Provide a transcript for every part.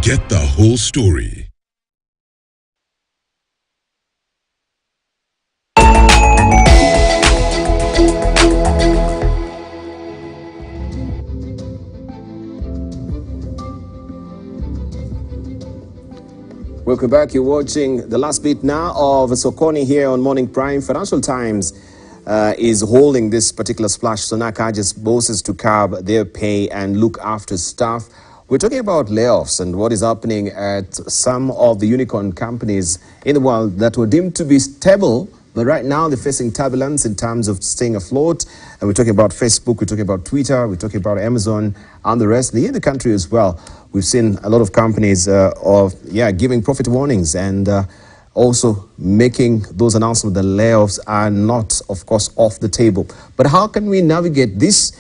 get the whole story. Welcome back. You're watching the last bit now of Sokoni here on Morning Prime. Financial Times is holding this particular splash. Sonak urges bosses to curb their pay and look after staff. We're talking about layoffs and what is happening at some of the unicorn companies in the world that were deemed to be stable, but right now they're facing turbulence in terms of staying afloat. And we're talking about Facebook, we're talking about Twitter, we're talking about Amazon and the rest. In the country as well, we've seen a lot of companies giving profit warnings and also making those announcements that layoffs are not, of course, off the table. But how can we navigate this?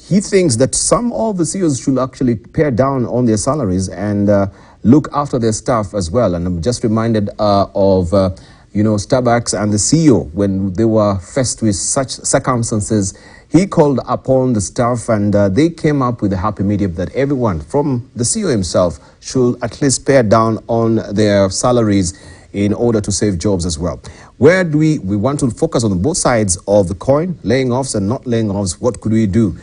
He thinks that some of the CEOs should actually pare down on their salaries and look after their staff as well. And I'm just reminded of Starbucks and the CEO when they were faced with such circumstances. He called upon the staff and they came up with a happy medium that everyone, from the CEO himself, should at least pare down on their salaries in order to save jobs as well. Where do we want to focus on both sides of the coin, laying offs and not laying offs? What could we do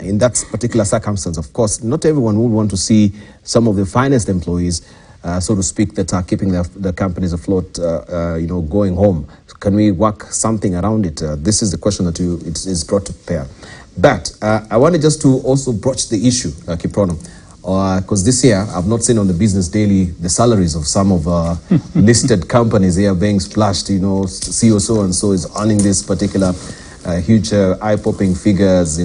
in that particular circumstance? Of course, not everyone would want to see some of the finest employees, so to speak, that are keeping the companies afloat, going home. Can we work something around it? This is the question that is brought to bear. But I wanted just to also broach the issue, Kiprono, because this year I've not seen on the Business Daily the salaries of some of listed companies here being splashed. CEO so and so is earning this particular huge eye-popping figures.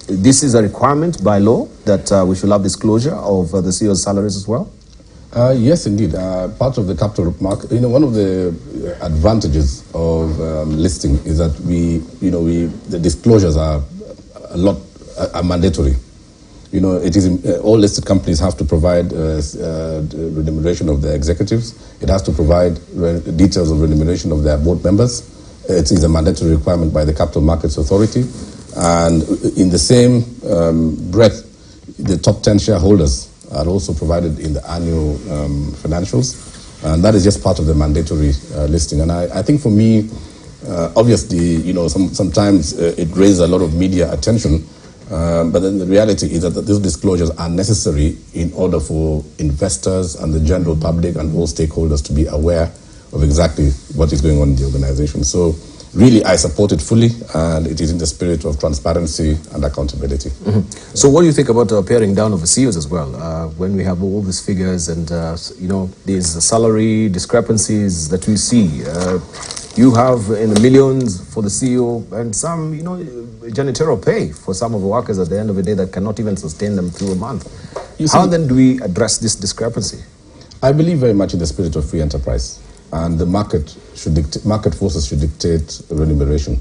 This is a requirement by law that we should have disclosure of the CEO's salaries as well. Yes, indeed. Part of the capital market, one of the advantages of listing is that the disclosures are mandatory. It is all listed companies have to provide remuneration of their executives. It has to provide details of remuneration of their board members. It is a mandatory requirement by the Capital Markets Authority. And in the same breath, the top 10 shareholders are also provided in the annual financials. And that is just part of the mandatory listing. And I think for me, obviously, sometimes it raises a lot of media attention. But then the reality is that these disclosures are necessary in order for investors and the general public and all stakeholders to be aware of exactly what is going on in the organization. So really, I support it fully, and it is in the spirit of transparency and accountability. Mm-hmm. So what do you think about paring down of the CEOs as well? When we have all these figures and, these salary discrepancies that we see, you have in the millions for the CEO and some, janitorial pay for some of the workers at the end of the day that cannot even sustain them through a month. How then do we address this discrepancy? I believe very much in the spirit of free enterprise, and the market forces should dictate remuneration.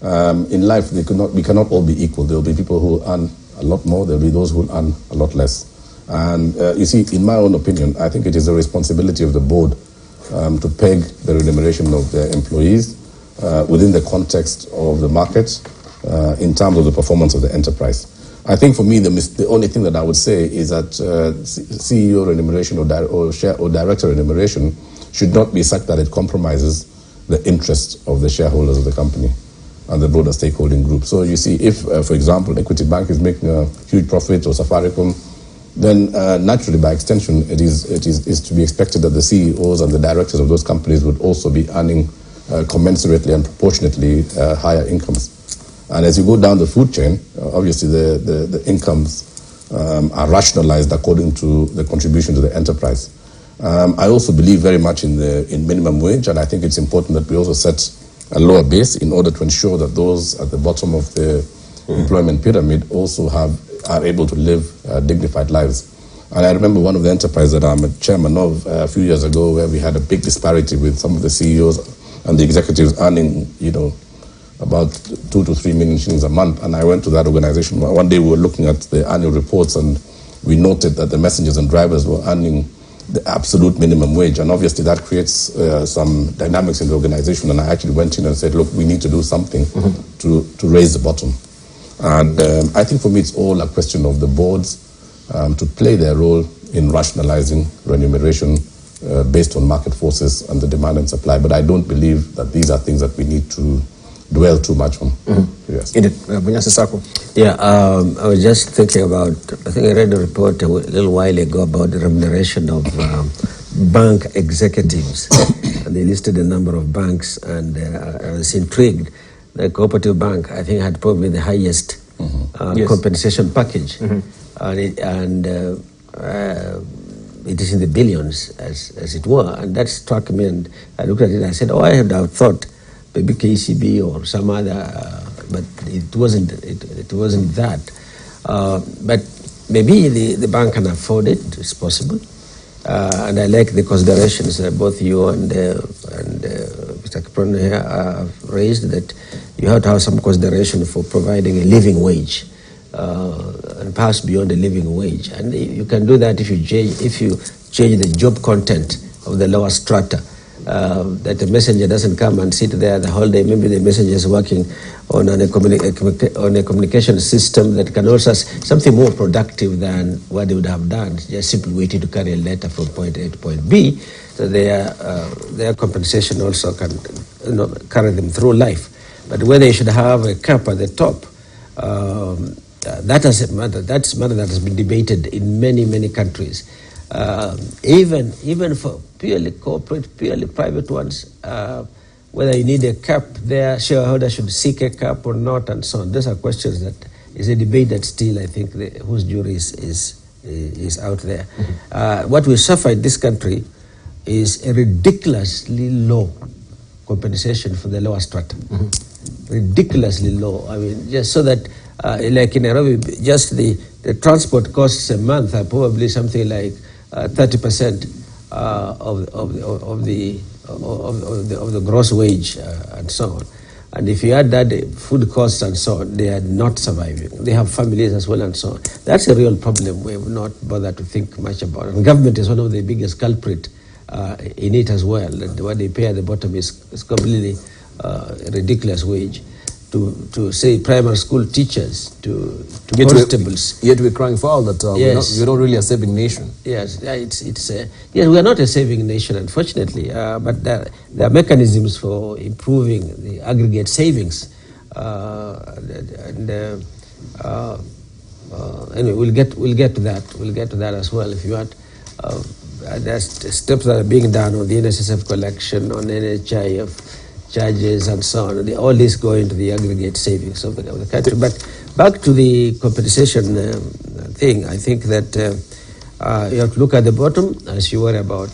In life, we cannot all be equal. There will be people who earn a lot more. There will be those who earn a lot less. And in my own opinion, I think it is the responsibility of the board to peg the remuneration of their employees within the context of the market in terms of the performance of the enterprise. I think for me, the only thing that I would say is that CEO remuneration or director remuneration should not be such that it compromises the interests of the shareholders of the company and the broader stakeholding group. So you see, if, for example, Equity Bank is making a huge profit, or Safaricom, then naturally, by extension, it is to be expected that the CEOs and the directors of those companies would also be earning commensurately and proportionately higher incomes. And as you go down the food chain, obviously the incomes are rationalized according to the contribution to the enterprise. I also believe very much in minimum wage, and I think it's important that we also set a lower base in order to ensure that those at the bottom of the employment pyramid also are able to live dignified lives. And I remember one of the enterprises that I'm a chairman of a few years ago, where we had a big disparity with some of the CEOs and the executives earning, about 2 to 3 million shillings a month. And I went to that organization. One day we were looking at the annual reports, and we noted that the messengers and drivers were earning the absolute minimum wage. And obviously that creates some dynamics in the organization. And I actually went in and said, look, we need to do something to raise the bottom. And I think for me, it's all a question of the boards to play their role in rationalizing remuneration based on market forces and the demand and supply. But I don't believe that these are things that we need to dwell too much on. Yes. Yeah, I was just thinking about, I think I read a report a little while ago about the remuneration of bank executives. And they listed a number of banks, and I was intrigued. The Cooperative Bank, I think, had probably the highest compensation package. And it is in the billions, as it were. And that struck me, and I looked at it and I said, oh, I have thought maybe KCB or some other, but it wasn't that. But maybe the bank can afford it. It's possible. And I like the considerations that both you and Mr. Kiprono here have raised, that you have to have some consideration for providing a living wage, and perhaps beyond a living wage. And you can do that if you change the job content of the lower strata. That the messenger doesn't come and sit there the whole day. Maybe the messenger is working on a communication system that can also something more productive than what they would have done, just simply waiting to carry a letter from point A to point B. So their compensation also can carry them through life. But whether you should have a cap at the top, that's a matter that has been debated in many countries. Even for purely corporate, purely private ones, whether you need a cap there, shareholders should seek a cap or not, and so on. Those are questions that is a debate that still, I think, whose jury is out there. What we suffer in this country is a ridiculously low compensation for the lower strata. Ridiculously low. I mean, just so that, like in Nairobi, just the transport costs a month are probably something like 30% of the gross wage and so on. And if you add that, the food costs and so on, they are not surviving. They have families as well and so on. That's a real problem we have not bothered to think much about. And government is one of the biggest culprit in it as well. And what they pay at the bottom is completely ridiculous wage. To say primary school teachers, to constables. Yet we're crying foul that we're not really a saving nation. Yes, we are not a saving nation, unfortunately. But there are mechanisms for improving the aggregate savings. Anyway, we'll get to that. We'll get to that as well if you want. There's steps that are being done on the NSSF collection, on NHIF charges and so on. All this go into the aggregate savings of the country. But back to the compensation thing, I think that you have to look at the bottom as you worry about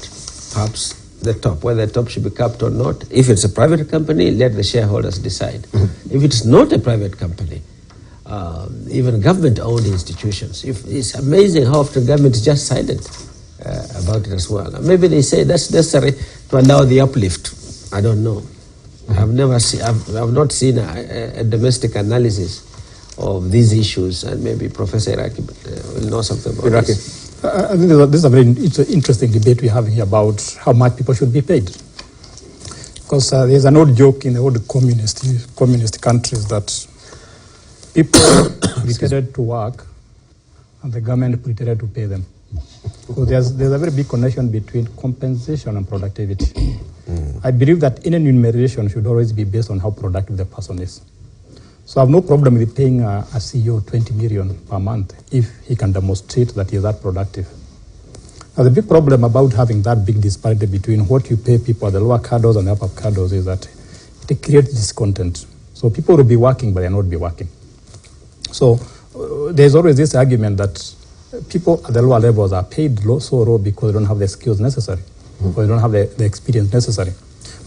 perhaps the top, whether the top should be capped or not. If it's a private company, let the shareholders decide. If it's not a private company, even government-owned institutions, it's amazing how often government is just silent about it as well. Maybe they say that's necessary to allow the uplift. I don't know. I've not seen a domestic analysis of these issues, and maybe Professor Iraqi will know something about this. I think this is a very interesting debate we're having here about how much people should be paid. Because there's an old joke in the old communist countries that people pretended to work and the government pretended to pay them. So there's a very big connection between compensation and productivity. I believe that any remuneration should always be based on how productive the person is. So I have no problem with paying a CEO 20 million per month if he can demonstrate that he is that productive. Now the big problem about having that big disparity between what you pay people at the lower cadres and the upper cadres is that it creates discontent. So people will be working, but they'll not be working. So there's always this argument that people at the lower levels are paid so low because they don't have the skills necessary, or they don't have the experience necessary.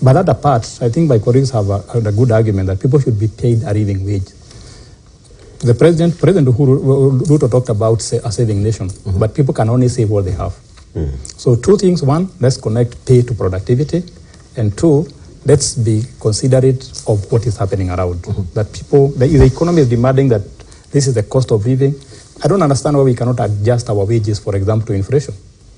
But that apart, I think my colleagues have a good argument that people should be paid a living wage. The President Ruto talked about a saving nation, but people can only save what they have. So two things: one, let's connect pay to productivity, and two, let's be considerate of what is happening around. That the economy is demanding that this is the cost of living. I don't understand why we cannot adjust our wages, for example, to inflation.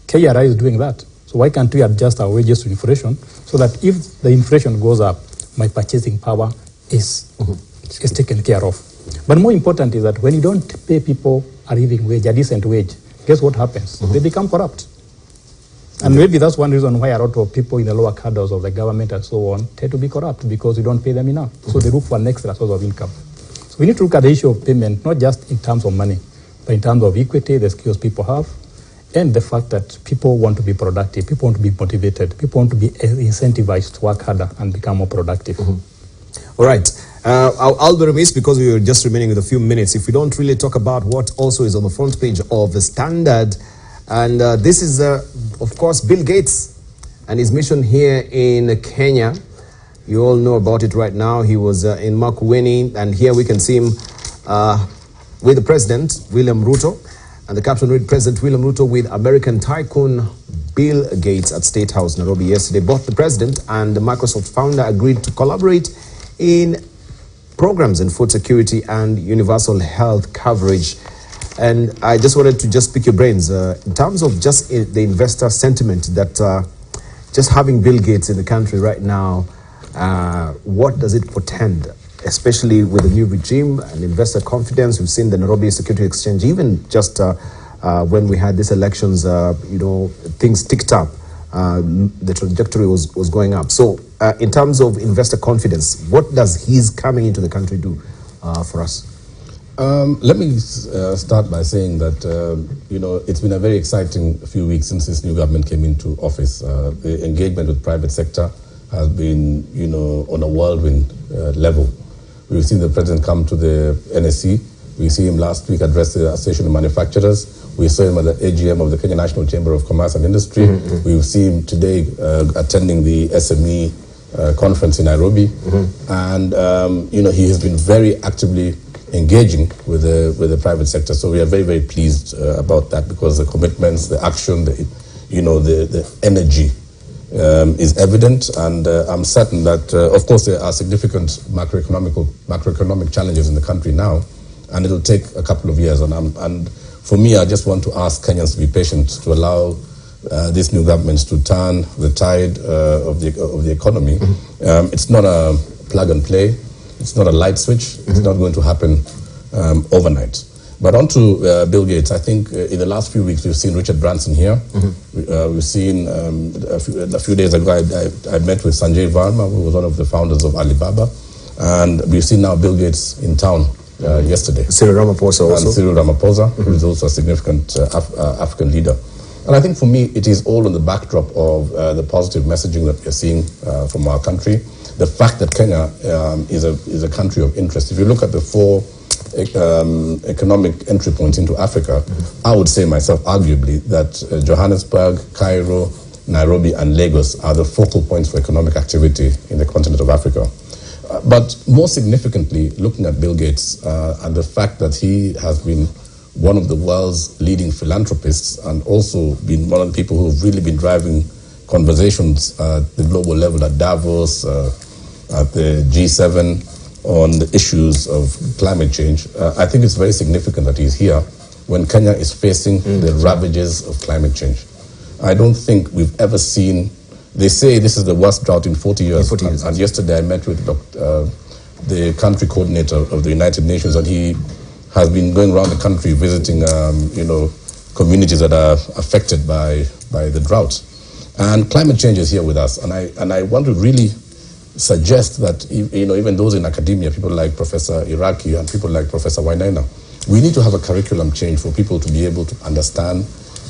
KRI is doing that. So why can't we adjust our wages to inflation so that if the inflation goes up, my purchasing power is taken care of? But more important is that when you don't pay people a living wage, a decent wage, guess what happens? They become corrupt. And maybe that's one reason why a lot of people in the lower cadres of the government and so on tend to be corrupt, because you don't pay them enough. So they look for an extra source of income. So we need to look at the issue of payment, not just in terms of money, but in terms of equity, the skills people have, and the fact that people want to be productive, people want to be motivated, people want to be incentivized to work harder and become more productive. All right. I'll be remiss, because we are just remaining with a few minutes, if we don't really talk about what also is on the front page of the Standard. And this is, of course, Bill Gates and his mission here in Kenya. You all know about it right now. He was in Makueni, and here we can see him with the President, William Ruto. And the caption read, President William Ruto with American tycoon Bill Gates at State House, Nairobi yesterday. Both the President and the Microsoft founder agreed to collaborate in programs in food security and universal health coverage. And I just wanted to just pick your brains in terms of just the investor sentiment that just having Bill Gates in the country right now, what does it portend, especially with the new regime and investor confidence? We've seen the Nairobi Security Exchange, even just when we had these elections, you know, things ticked up. The trajectory was going up. So in terms of investor confidence, what does his coming into the country do for us? Let me start by saying that, you know, it's been a very exciting few weeks since this new government came into office. The engagement with private sector has been, you know, on a whirlwind level. We've seen the president come to the NSC. We see him last week address the Association of Manufacturers. We saw him at the AGM of the Kenya National Chamber of Commerce and Industry. We've seen him today attending the SME conference in Nairobi. And, you know, he has been very actively engaging with the private sector. So we are very, very pleased about that, because the commitments, the action, the energy is evident. And I'm certain that, of course, there are significant macroeconomic challenges in the country now, and it'll take a couple of years. And for me, I just want to ask Kenyans to be patient, to allow these new governments to turn the tide of the economy. It's not a plug and play. It's not a light switch. It's not going to happen overnight. But on to Bill Gates. I think in the last few weeks, we've seen Richard Branson here. We've seen, a few days ago, I met with Sanjay Verma, who was one of the founders of Alibaba. And we've seen now Bill Gates in town yesterday. Cyril Ramaphosa also. And Cyril Ramaphosa, who is also a significant African leader. And I think for me, it is all on the backdrop of the positive messaging that we're seeing from our country. The fact that Kenya is a country of interest. If you look at the 4 economic entry points into Africa, I would say myself, arguably, that Johannesburg, Cairo, Nairobi, and Lagos are the focal points for economic activity in the continent of Africa. But more significantly, looking at Bill Gates and the fact that he has been one of the world's leading philanthropists, and also been one of the people who have really been driving conversations at the global level, at Davos, at the G7, on the issues of climate change. I think it's very significant that he's here when Kenya is facing the ravages of climate change. I don't think we've ever seen, they say this is the worst drought in 40 years. And yesterday I met with the country coordinator of the United Nations, and he has been going around the country visiting, you know, communities that are affected by the drought. And climate change is here with us. And I want to really suggest that, you know, even those in academia, people like Professor Iraki and people like Professor Wainaina, we need to have a curriculum change for people to be able to understand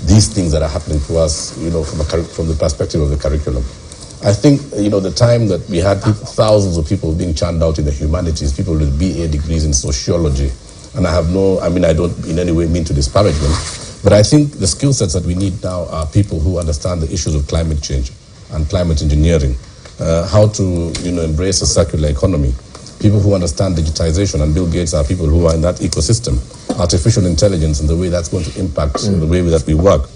these things that are happening to us, you know, from the perspective of the curriculum. I think, you know, the time that we had thousands of people being churned out in the humanities, people with BA degrees in sociology, and I don't in any way mean to disparage them, but I think the skill sets that we need now are people who understand the issues of climate change and climate engineering, how to, you know, embrace a circular economy, people who understand digitization, and Bill Gates are people who are in that ecosystem, artificial intelligence and the way that's going to impact the way that we work,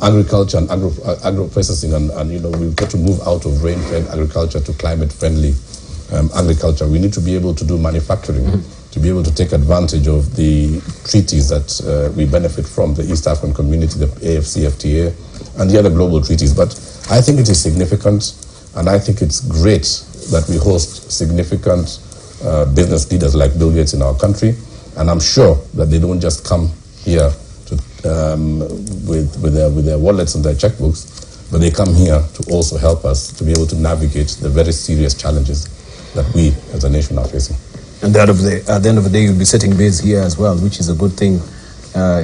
agriculture and agro-processing, and you know, we've got to move out of rain-fed agriculture to climate-friendly agriculture. We need to be able to do manufacturing, to be able to take advantage of the treaties that we benefit from, the East African Community, the AFCFTA, and the other global treaties. But I think it is significant, and I think it's great that we host significant business leaders like Bill Gates in our country, and I'm sure that they don't just come here to with their wallets and their checkbooks, but they come here to also help us to be able to navigate the very serious challenges that we as a nation are facing. And at the end of the day, you'll be setting base here as well, which is a good thing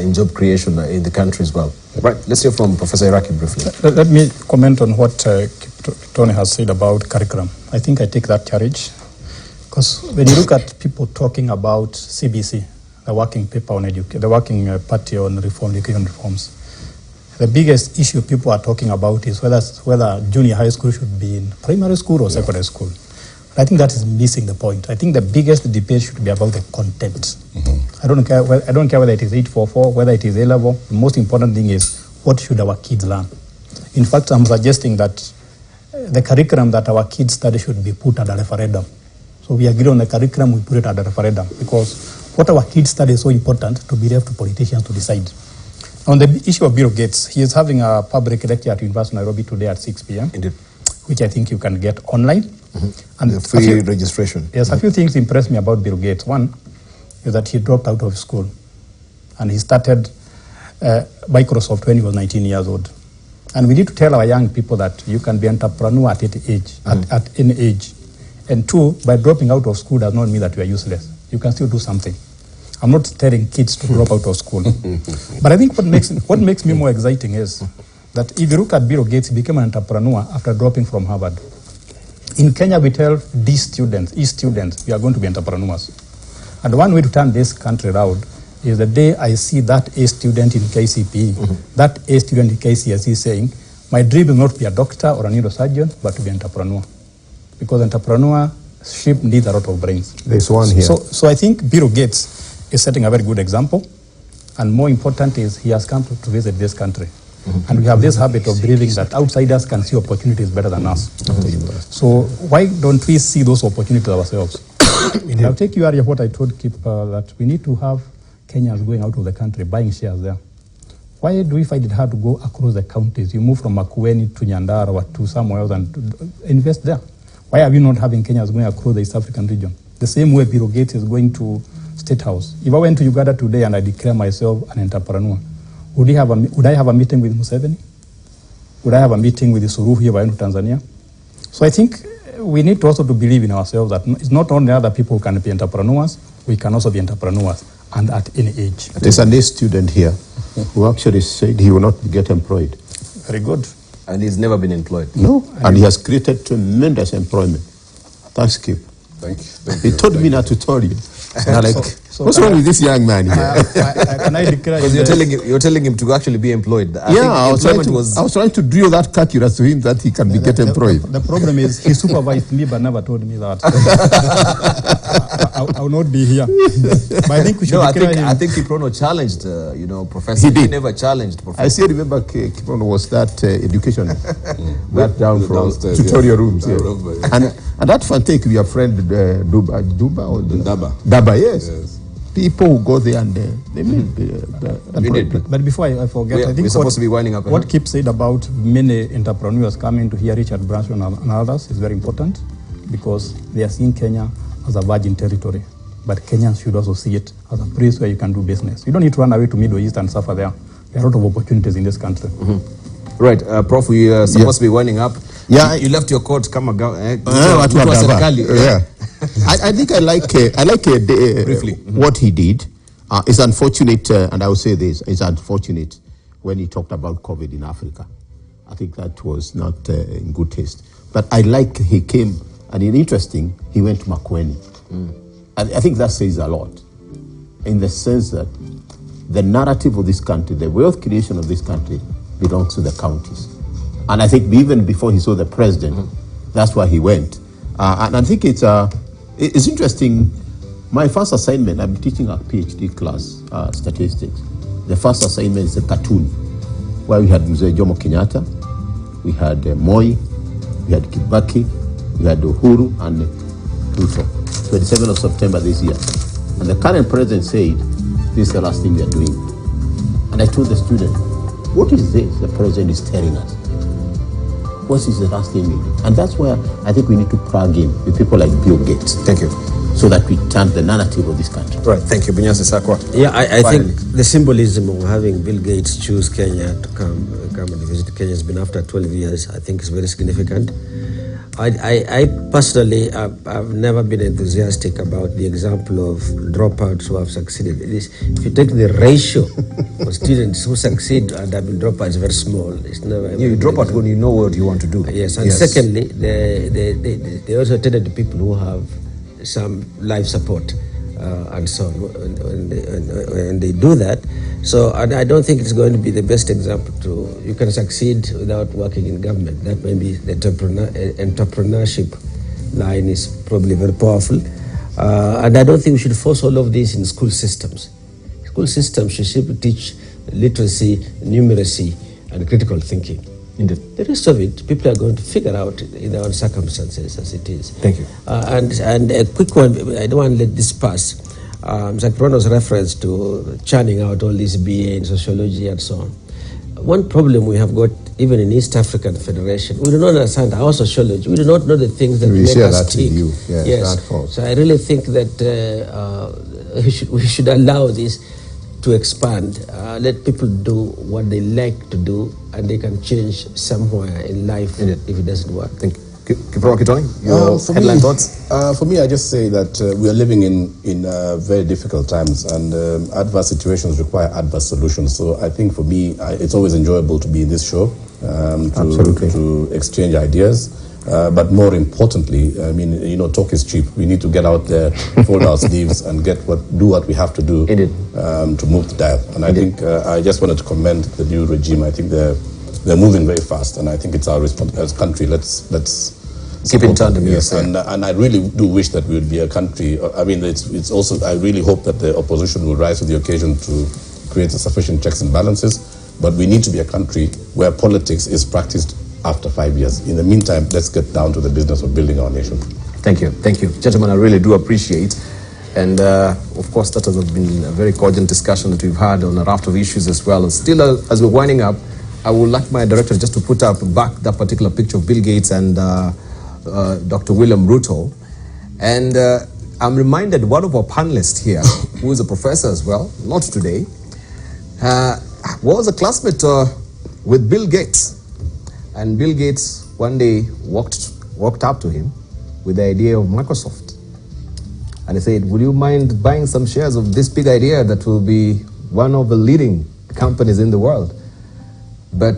in job creation in the country as well. Right, let's hear from Professor Iraqi briefly. Let me comment on what Tony has said about curriculum. I think I take that challenge, because when you look at people talking about CBC, the working paper on education, the working party on education reforms, the biggest issue people are talking about is whether junior high school should be in primary school or secondary school. I think that is missing the point. I think the biggest debate should be about the content. I don't care whether it is 844, whether it is A-level. The most important thing is, what should our kids learn? In fact, I'm suggesting that the curriculum that our kids study should be put at a referendum. So we agree on the curriculum, we put it at a referendum, because what our kids study is so important to be left to politicians to decide. On the issue of Bill Gates, he is having a public lecture at University of Nairobi today at 6 p.m. Indeed. Which I think you can get online. And the free registration. Yes, a few things impressed me about Bill Gates. One is that he dropped out of school and he started Microsoft when he was 19 years old. And we need to tell our young people that you can be an entrepreneur at any age. And two, by dropping out of school does not mean that you are useless. You can still do something. I'm not telling kids to drop out of school. But I think what makes me more exciting is that if you look at Bill Gates, he became an entrepreneur after dropping from Harvard. In Kenya, we tell these students, we are going to be entrepreneurs. And one way to turn this country around is the day I see that A student in KCPE, that A student in KCSE saying, my dream is not to be a doctor or a neurosurgeon, but to be an entrepreneur. Because entrepreneurship needs a lot of brains. There's one here. So I think Bill Gates is setting a very good example. And more important is he has come to visit this country. And we have this habit of believing that outsiders can see opportunities better than us. So why don't we see those opportunities ourselves? I'll take you area what I told Kip that we need to have Kenyans going out of the country, buying shares there. Why do we find it hard to go across the counties? You move from Makueni to Nyandara or to somewhere else and invest there. Why are we not having Kenyans going across the East African region? The same way Bill Gates is going to State House. If I went to Uganda today and I declare myself an entrepreneur, would I have a meeting with Museveni? Would I have a meeting with the Suluhu if I went to Tanzania? So I think we need to also to believe in ourselves that it's not only other people who can be entrepreneurs, we can also be entrepreneurs, and at any age. There's an A student here who actually said he will not get employed. Very good. And he's never been employed. No, and he has created tremendous employment. Thanks, Kip. Thank you. He told me not to tell you. What's wrong with this young man here? Can I declare? Because you're telling him to actually be employed. I was trying to drill that calculus to him that he can get employed. The problem is he supervised me but never told me that. I will not be here. But I think we should declare him. I think Kiprono challenged, Professor. He did. Never challenged Professor. I still remember Kiprono was that education, that down from downstairs, tutorial rooms. Yeah. And that Fantech, your friend Duba or Daba, yes. People who go there and they make But before I forget, I think we're supposed to be winding up. What Kip said about many entrepreneurs coming to hear Richard Branson and others is very important, because they are seeing Kenya as a virgin territory. But Kenyans should also see it as a place where you can do business. You don't need to run away to Middle East and suffer there. There are a lot of opportunities in this country. Right, Prof, we are supposed to be winding up. Yeah, you left your court. Come again. Yeah. I think I like briefly what he did. It's unfortunate, and I will say this: it's unfortunate when he talked about COVID in Africa. I think that was not in good taste. But I like he came, and interesting, he went to Makueni. And I think that says a lot, in the sense that the narrative of this country, the wealth creation of this country, belongs to the counties. And I think even before he saw the president, that's why he went. And I think it's interesting. My first assignment, I'm teaching a PhD class, statistics. The first assignment is a cartoon, where we had Mzee Jomo Kenyatta, we had Moi, we had Kibaki, we had Uhuru, and Ruto. 27th of September this year. And the current president said, this is the last thing we are doing. And I told the student, what is this the president is telling us? What is the last thing we do? And that's where I think we need to plug in with people like Bill Gates. Thank you. so that we turn the narrative of this country. Right, thank you. Bunyasi Sakwa. Yeah, I think the symbolism of having Bill Gates choose Kenya to come and visit Kenya has been after 12 years. I think it's very significant. I personally, I've never been enthusiastic about the example of dropouts who have succeeded. If you take the ratio of students who succeed and have been dropouts, very small. It's never. You drop out when you know what you want to do. Yes, and secondly, they also attended to people who have some life support and so on, and they do that. So I don't think it's going to be the best example to, you can succeed without working in government. That may be the entrepreneurship line is probably very powerful. And I don't think we should force all of this in school systems. School systems should teach literacy, numeracy, and critical thinking. Indeed. The rest of it, people are going to figure out in their own circumstances as it is. Thank you. And a quick one, I don't want to let this pass. Mr. Krono's reference to churning out all this BA in sociology and so on. One problem we have got, even in East African Federation, we do not understand our sociology. We do not know the things that We make share us that tick. with you. Yes. So I really think that we should allow this to expand. Let people do what they like to do, and they can change somewhere in life if it doesn't work. Thank you. Kiprao Kitoi, your headline thoughts? For me, I just say that we are living in very difficult times, and adverse situations require adverse solutions. So I think for me, it's always enjoyable to be in this show, to exchange ideas. But more importantly, I mean, talk is cheap. We need to get out there, fold our sleeves, and do what we have to do to move the dial. And I think I just wanted to commend the new regime. I think they're moving very fast, and I think it's our responsibility as a country. Let's keep in tandem. Yes, and I really do wish that we would be a country. I mean, it's also, I really hope that the opposition will rise to the occasion to create sufficient checks and balances. But we need to be a country where politics is practiced after 5 years. In the meantime, let's get down to the business of building our nation. Thank you. Thank you. Gentlemen, I really do appreciate. And of course, that has been a very cogent discussion that we've had on a raft of issues as well. And still, as we're winding up, I would like my director just to put up back that particular picture of Bill Gates and Dr. William Ruto. And I'm reminded one of our panelists here, who is a professor as well, not today, was a classmate with Bill Gates. And Bill Gates one day walked up to him with the idea of Microsoft. And he said, would you mind buying some shares of this big idea that will be one of the leading companies in the world? But the